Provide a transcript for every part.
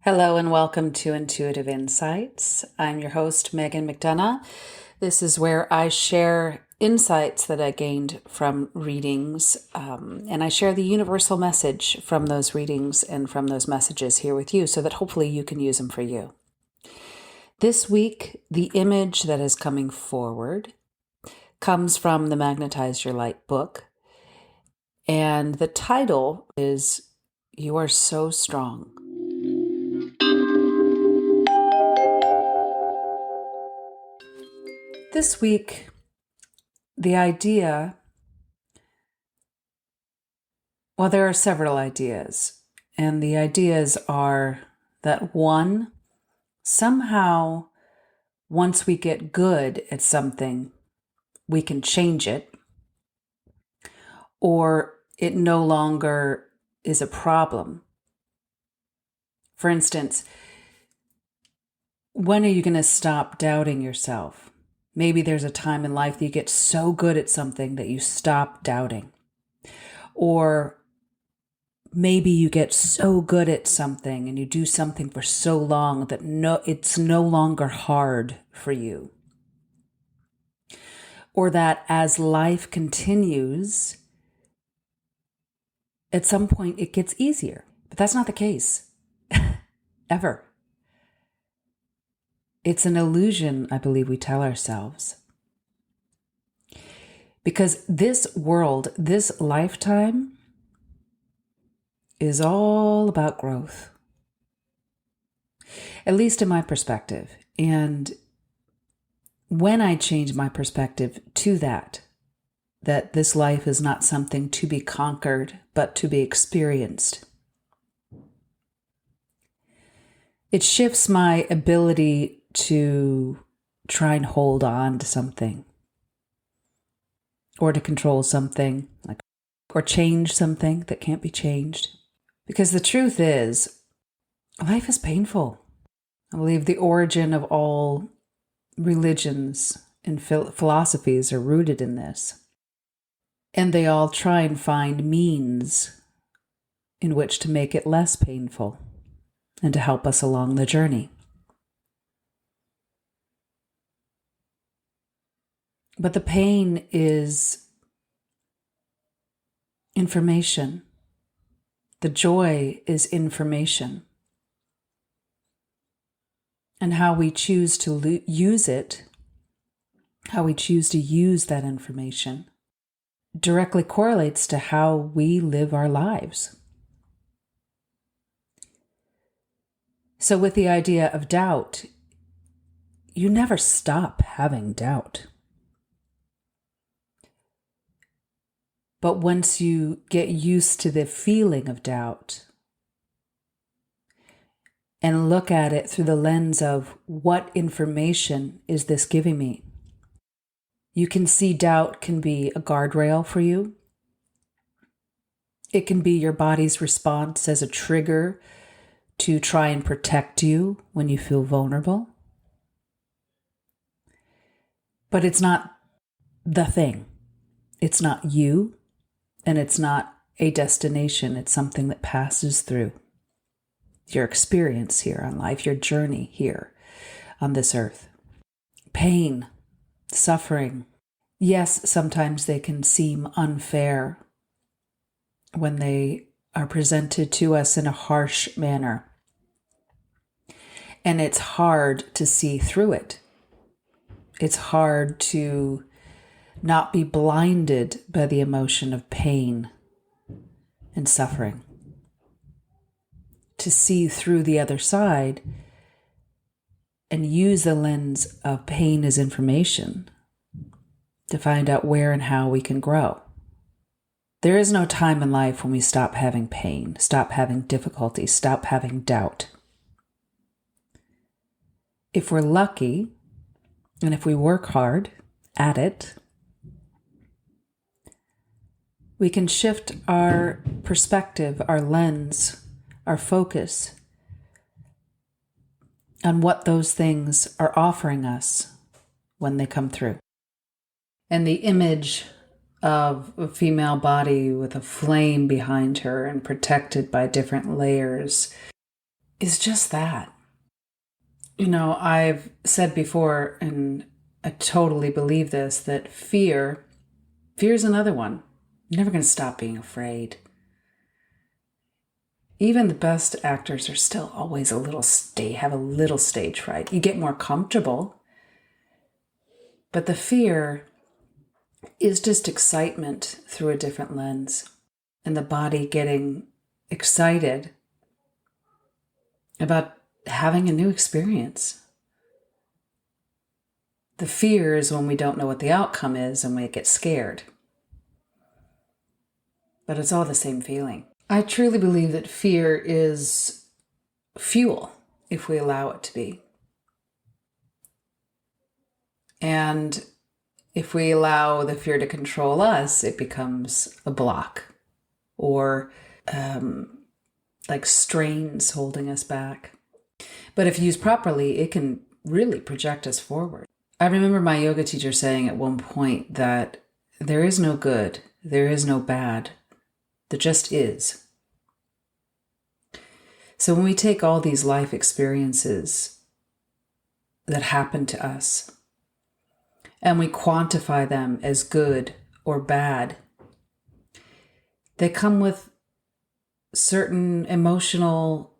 Hello and welcome to Intuitive Insights. I'm your host, Meghan McDonough. This is where I share insights that I gained from readings, and I share the universal message from those readings and from those messages here with you so that hopefully you can use them for you. This week, the image that is coming forward comes from the Magnetize Your Light book, and the title is You Are So Strong. This week, the idea, well, there are several ideas, and the ideas are that one, somehow, once we get good at something, we can change it, or it no longer is a problem. For instance, when are you going to stop doubting yourself? Maybe there's a time in life that you get so good at something that you stop doubting. Or maybe you get so good at something and you do something for so long that it's no longer hard for you. Or that as life continues, at some point it gets easier. But that's not the case. Ever. It's an illusion, I believe, we tell ourselves. Because this world, this lifetime, is all about growth. At least in my perspective. And when I change my perspective to that this life is not something to be conquered, but to be experienced, it shifts my ability to try and hold on to something, or to control something, or change something that can't be changed. Because the truth is, life is painful. I believe the origin of all religions and philosophies are rooted in this. And they all try and find means in which to make it less painful and to help us along the journey. But the pain is information. The joy is information. And how we choose to use it, how we choose to use that information, directly correlates to how we live our lives. So with the idea of doubt, you never stop having doubt. But once you get used to the feeling of doubt and look at it through the lens of what information is this giving me, you can see doubt can be a guardrail for you. It can be your body's response as a trigger to try and protect you when you feel vulnerable. But it's not the thing. It's not you. And it's not a destination. It's something that passes through your experience here on life, your journey here on this earth. Pain, suffering. Yes, sometimes they can seem unfair when they are presented to us in a harsh manner. And it's hard to see through it. It's hard to not be blinded by the emotion of pain and suffering. To see through the other side and use the lens of pain as information to find out where and how we can grow. There is no time in life when we stop having pain, stop having difficulty, stop having doubt. If we're lucky, and if we work hard at it, we can shift our perspective, our lens, our focus on what those things are offering us when they come through. And the image of a female body with a flame behind her and protected by different layers is just that. I've said before, and I totally believe this, that fear is another one. You're never going to stop being afraid. Even the best actors are still always have a little stage fright. You get more comfortable, but the fear is just excitement through a different lens, and the body getting excited about having a new experience. The fear is when we don't know what the outcome is and we get scared. But it's all the same feeling. I truly believe that fear is fuel if we allow it to be. And if we allow the fear to control us, it becomes a block or like strains holding us back. But if used properly, it can really project us forward. I remember my yoga teacher saying at one point that there is no good, there is no bad, there just is. So when we take all these life experiences that happen to us and we quantify them as good or bad, they come with certain emotional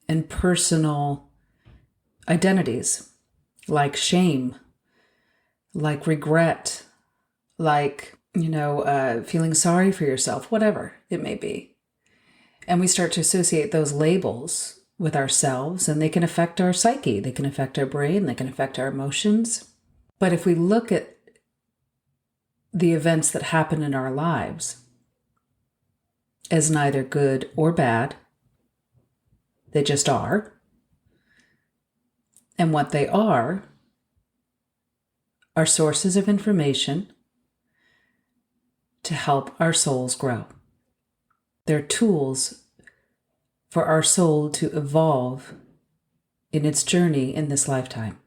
and personal identities, like shame, like regret, like, feeling sorry for yourself, whatever it may be. And we start to associate those labels with ourselves, and they can affect our psyche, they can affect our brain, they can affect our emotions. But if we look at the events that happen in our lives as neither good or bad, they just are. And what they are sources of information to help our souls grow. They're tools for our soul to evolve in its journey in this lifetime.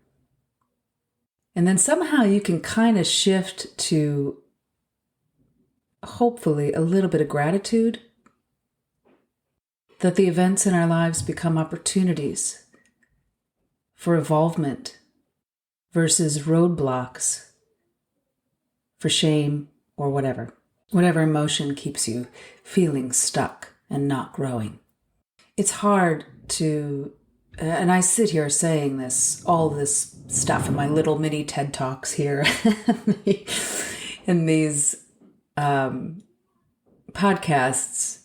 And then somehow you can kind of shift to hopefully a little bit of gratitude that the events in our lives become opportunities for evolvement versus roadblocks for shame or whatever emotion keeps you feeling stuck and not growing. It's hard to, and I sit here saying all this stuff in my little mini TED Talks here in these podcasts.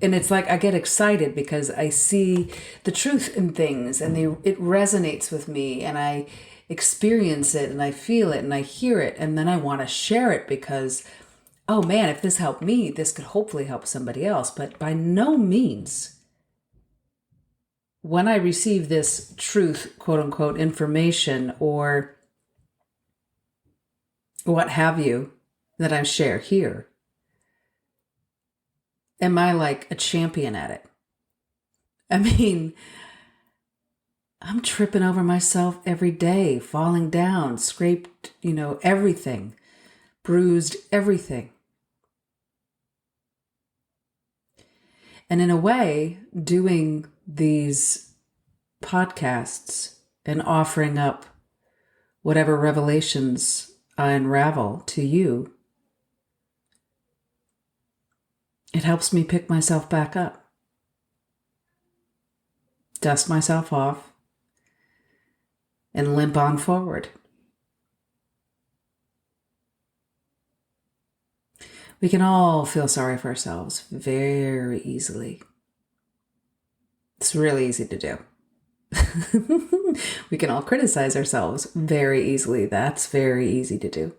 And it's like I get excited because I see the truth in things and it resonates with me and I experience it and I feel it and I hear it. And then I want to share it because, oh man, if this helped me, this could hopefully help somebody else. But by no means, when I receive this truth, quote unquote, information or what have you that I share here, am I like a champion at it? I mean, I'm tripping over myself every day, falling down, scraped, everything, bruised everything. And in a way, doing these podcasts and offering up whatever revelations I unravel to you, it helps me pick myself back up, dust myself off, and limp on forward. We can all feel sorry for ourselves very easily. It's really easy to do. We can all criticize ourselves very easily. That's very easy to do.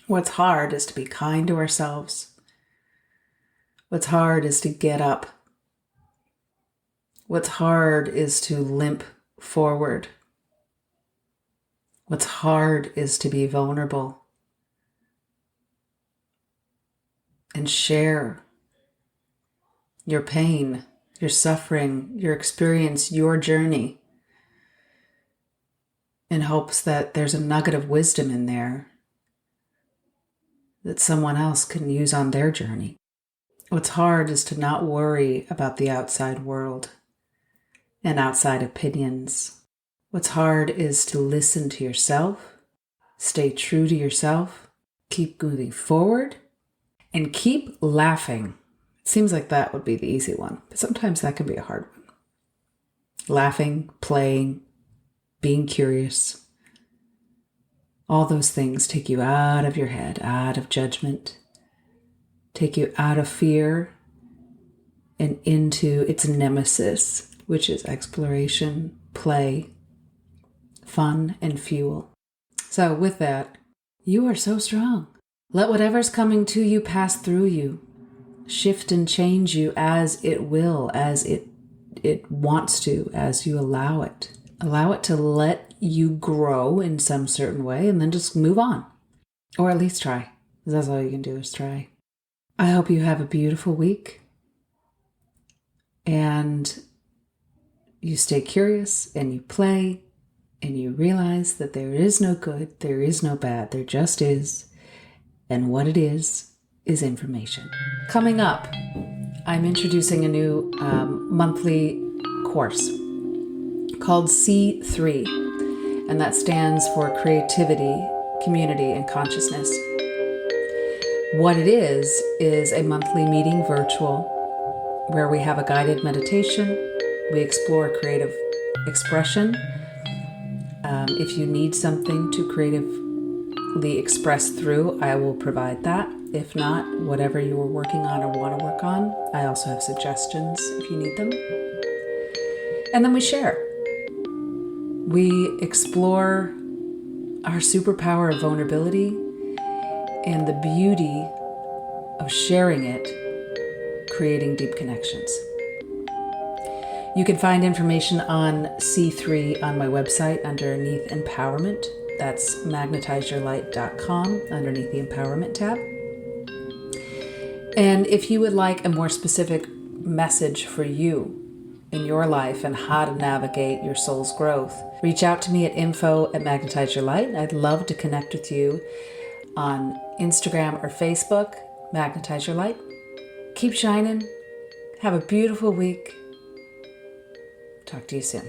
What's hard is to be kind to ourselves. What's hard is to get up. What's hard is to limp forward. What's hard is to be vulnerable and share your pain, your suffering, your experience, your journey, in hopes that there's a nugget of wisdom in there that someone else can use on their journey. What's hard is to not worry about the outside world and outside opinions. What's hard is to listen to yourself, stay true to yourself, keep moving forward, and keep laughing. It seems like that would be the easy one, but sometimes that can be a hard one. Laughing, playing, being curious. All those things take you out of your head, out of judgment, take you out of fear and into its nemesis, which is exploration, play, fun, and fuel. So with that, you are so strong. Let whatever's coming to you pass through you. Shift and change you as it will, as it wants to, as you allow it. Allow it to let you grow in some certain way and then just move on. Or at least try. That's all you can do is try. I hope you have a beautiful week. And you stay curious and you play and you realize that there is no good, there is no bad, there just is. And what it is information. Coming up, I'm introducing a new monthly course called C3, and that stands for Creativity, Community, and Consciousness. What it is a monthly meeting virtual where we have a guided meditation, we explore creative expression. If you need something to creatively express through, I will provide that. If not, whatever you are working on or want to work on, I also have suggestions if you need them. And then we share. We explore our superpower of vulnerability and the beauty of sharing it, creating deep connections. You can find information on C3 on my website underneath Empowerment. That's magnetizeyourlight.com underneath the Empowerment tab. And if you would like a more specific message for you in your life and how to navigate your soul's growth, reach out to me at info@magnetizeyourlight. I'd love to connect with you on Instagram or Facebook, Magnetize Your Light. Keep shining. Have a beautiful week. Talk to you soon.